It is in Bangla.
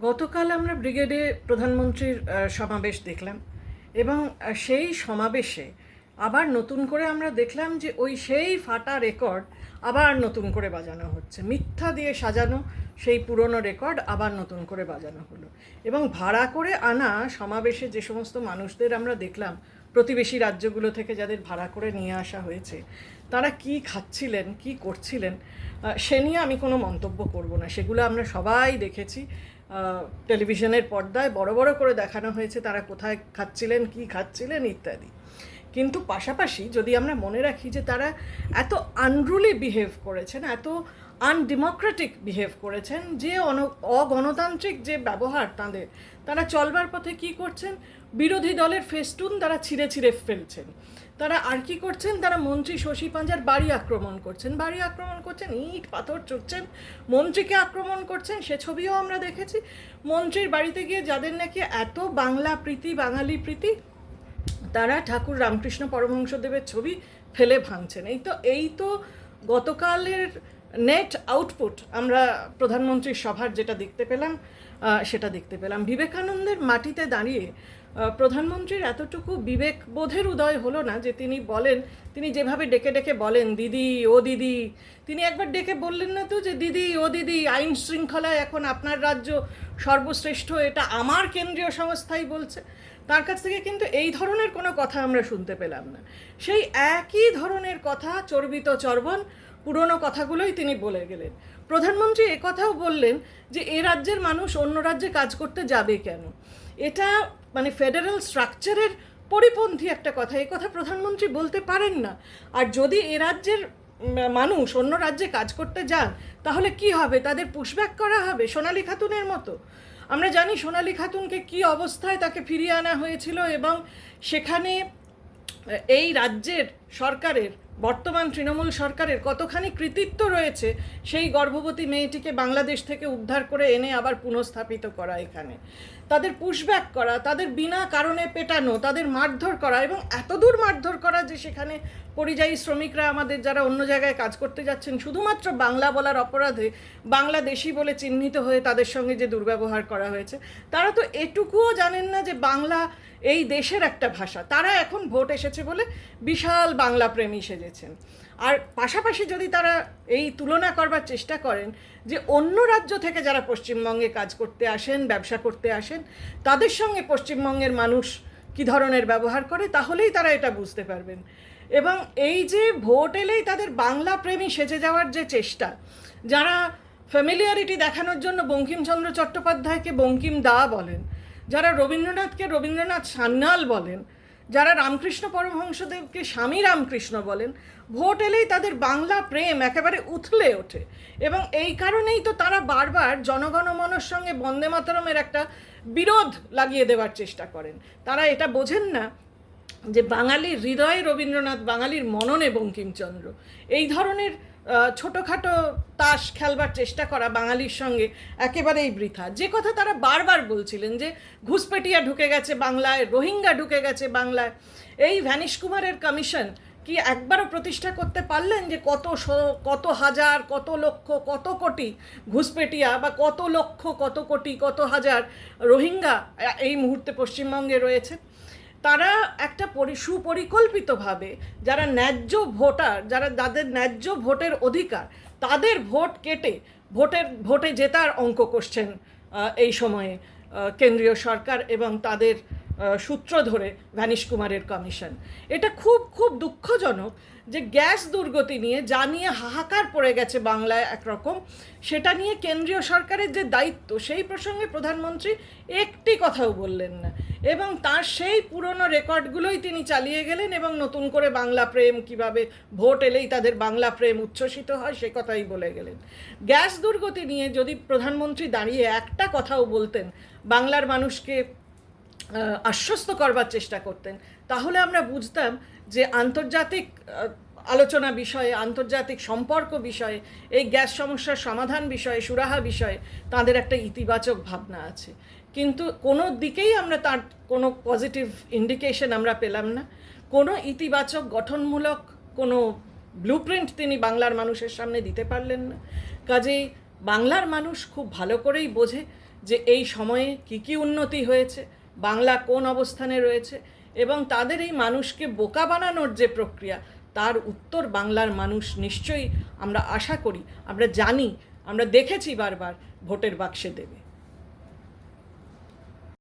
গতকাল আমরা ব্রিগেডে প্রধানমন্ত্রীর সমাবেশ দেখলাম এবং সেই সমাবেশে আবার নতুন করে আমরা দেখলাম যে সেই ফাটা রেকর্ড আবার নতুন করে বাজানো হচ্ছে। মিথ্যা দিয়ে সাজানো সেই পুরনো রেকর্ড আবার নতুন করে বাজানো হলো এবং ভাড়া করে আনা সমাবেশে যে সমস্ত মানুষদের আমরা দেখলাম প্রতিবেশী রাজ্যগুলো থেকে যাদের ভাড়া করে নিয়ে আসা হয়েছে, তারা কি খাচ্ছিলেন, কি করছিলেন, সে নিয়ে আমি কোনো মন্তব্য করব না। সেগুলো আমরা সবাই দেখেছি, টেলিভিশনের পর্দায় বড় বড় করে দেখানো হয়েছে তারা কোথায় খাচ্ছিলেন, কি খাচ্ছিলেন ইত্যাদি। কিন্তু পাশাপাশি যদি আমরা মনে রাখি যে তারা এত আনরুলি বিহেভ করেছেন, এত আনডেমোক্রেটিক বিহেভ করেছেন, যে অগণতান্ত্রিক যে ব্যবহার তাদের, তারা চলবার পথে কি করছেন, বিরোধী দলের ফেস্টুন তারা ছিঁড়ে ছিঁড়ে ফেলছেন। তারা আর কি করছেন, তারা মন্ত্রী শশী পাঞ্জার বাড়ি আক্রমণ করছেন, ইট পাথর ছুঁড়ছেন, মন্ত্রীকে আক্রমণ করছেন। সে ছবিও আমরা দেখেছি। মন্ত্রীর বাড়িতে গিয়ে যাদের নাকি এত বাংলা প্রীতি, বাঙালি প্রীতি, তারা ঠাকুর রামকৃষ্ণ পরমহংসদেবের ছবি ফেলে ভাঙছেন। এই তো গতকালের নেট আউটপুট আমরা প্রধানমন্ত্রীর সভার যেটা সেটা দেখতে পেলাম। বিবেকানন্দের মাটিতে দাঁড়িয়ে প্রধানমন্ত্রীর এতটুকু বিবেকবোধের উদয় হলো না যে তিনি যেভাবে ডেকে ডেকে বলেন দিদি ও দিদি, তিনি একবার ডেকে বললেন না তো যে দিদি ও দিদি, আইন শৃঙ্খলায় এখন আপনার রাজ্য সর্বশ্রেষ্ঠ, এটা আমার কেন্দ্রীয় সংস্থাই বলছে। তার কাছ থেকে কিন্তু এই ধরনের কোনো কথা আমরা শুনতে পেলাম না। সেই একই ধরনের কথা, চর্বিত চর্বণ পুরনো কথাগুলোই তিনি বলে গেলেন। প্রধানমন্ত্রী একথাও বললেন যে এ রাজ্যের মানুষ অন্য রাজ্যে কাজ করতে যাবে কেন। এটা মানে ফেডারেল স্ট্রাকচারের পরিপন্থী একটা কথা। এই কথা প্রধানমন্ত্রী বলতে পারেন না। আর যদি এ রাজ্যের মানুষ অন্য রাজ্যে কাজ করতে যান তাহলে কি হবে, তাদের পুশব্যাক করা হবে সোনালী খাতুনের মতো। আমরা জানি সোনালী খাতুনকে কি অবস্থায় তাকে ফিরিয়ে আনা হয়েছিল এবং সেখানে এই রাজ্যের সরকারের, বর্তমান তৃণমূল সরকারের কতখানি কৃতিত্ব রয়েছে সেই গর্ভবতী মেয়েটিকে বাংলাদেশ থেকে উদ্ধার করে এনে আবার পুনঃস্থাপিত করা, এখানে তাদের পুশব্যাক করা, তাদের বিনা কারণে পেটানো, তাদের মারধর করা এবং এতদূর মারধর করা যে সেখানে পরিযায়ী শ্রমিকরা আমাদের যারা অন্য জায়গায় কাজ করতে যাচ্ছেন শুধুমাত্র বাংলা বলার অপরাধে বাংলাদেশি বলে চিহ্নিত হয়ে তাদের সঙ্গে যে দুর্ব্যবহার করা হয়েছে, তারা তো এটুকুও জানেন না যে বাংলা এই দেশের একটা ভাষা। তারা এখন ভোট এসেছে বলে বিশাল বাংলা প্রেমী সেজেছেন। আর পাশাপাশি যদি তারা এই তুলনা করবার চেষ্টা করেন যে অন্য রাজ্য থেকে যারা পশ্চিমবঙ্গে কাজ করতে আসেন, ব্যবসা করতে আসেন, তাদের সঙ্গে পশ্চিমবঙ্গের মানুষ কী ধরনের ব্যবহার করে, তাহলেই তারা এটা বুঝতে পারবেন। এবং এই যে ভোট এলেই তাদের বাংলা প্রেমী সেজে যাওয়ার যে চেষ্টা, যারা ফ্যামিলিয়ারিটি দেখানোর জন্য বঙ্কিমচন্দ্র চট্টোপাধ্যায়কে বঙ্কিম দা বলেন, যারা রবীন্দ্রনাথকে রবীন্দ্রনাথ সান্যাল বলেন, যারা রামকৃষ্ণ পরমহংসদেবকে স্বামী রামকৃষ্ণ বলেন, ভোট এলেই তাদের বাংলা প্রেম একেবারে উথলে ওঠে। এবং এই কারণেই তো তারা বারবার জনগণমনের সঙ্গে বন্দে মাতরমের একটা বিরোধ লাগিয়ে দেওয়ার চেষ্টা করেন। তারা এটা বোঝেন না যে বাঙালির হৃদয়ে রবীন্দ্রনাথ, বাঙালির মননে বঙ্কিমচন্দ্র। এই ধরনের ছোটোখাটো তাস খেলবার চেষ্টা করা বাঙালির সঙ্গে একেবারেই বৃথা। যে কথা তারা বারবার বলছিলেন যে ঘুষপেটিয়া ঢুকে গেছে বাংলায়, রোহিঙ্গা ঢুকে গেছে বাংলায়, এই ভ্যানিশ কুমারের কমিশন কি একবারও প্রতিষ্ঠা করতে পারলেন যে কত হাজার, কত লক্ষ, কত কোটি ঘুষপেটিয়া বা কত লক্ষ, কত কোটি, কত হাজার রোহিঙ্গা এই মুহূর্তে পশ্চিমবঙ্গে রয়েছে? তারা একটা সুপরিকল্পিতভাবে যারা ন্যায্য ভোটার, যাদের ন্যায্য ভোটের অধিকার, তাদের ভোট কেটে ভোটে জেতার অঙ্ক কষছেন এই সময়ে কেন্দ্রীয় সরকার এবং তাদের সূত্র ধরে ভ্যানিশ কুমারের কমিশন। এটা খুব খুব দুঃখজনক যে গ্যাস দুর্গতি নিয়ে যা নিয়ে হাহাকার পড়ে গেছে বাংলায় একরকম, সেটা নিয়ে কেন্দ্রীয় সরকারের যে দায়িত্ব সেই প্রসঙ্গে প্রধানমন্ত্রী একটি কথাও বললেন না এবং তার সেই পুরনো রেকর্ডগুলোই তিনি চালিয়ে গেলেন এবং নতুন করে বাংলা প্রেম, কিভাবে ভোট এলেই তাদের বাংলা প্রেম উচ্ছ্বসিত হয় সে কথাই বলে গেলেন। গ্যাস দুর্গতি নিয়ে যদি প্রধানমন্ত্রী দাঁড়িয়ে একটা কথাও বলতেন, বাংলার মানুষকে আশ্বস্ত করবার চেষ্টা করতেন, তাহলে আমরা বুঝতাম যে আন্তর্জাতিক আলোচনা বিষয়ে, আন্তর্জাতিক সম্পর্ক বিষয়ে, এই গ্যাস সমস্যার সমাধান বিষয়ে, সুরাহা বিষয়ে তাদের একটা ইতিবাচক ভাবনা আছে। কিন্তু কোনো দিকেই আমরা তার কোনো পজিটিভ ইন্ডিকেশন আমরা পেলাম না। কোনো ইতিবাচক গঠনমূলক কোনো ব্লুপ্রিন্ট তিনি বাংলার মানুষের সামনে দিতে পারলেন না। কাজেই বাংলার মানুষ খুব ভালো করেই বোঝে যে এই সময়ে কী উন্নতি হয়েছে, বাংলা কোন অবস্থানে রয়েছে, এবং তাদের এই মানুষকে বোকা বানানোর যে প্রক্রিয়া, তার উত্তর বাংলার মানুষ নিশ্চয়ই, আমরা আশা করি, আমরা জানি, আমরা দেখেছি বারবার, ভোটের বাক্সে দেবে।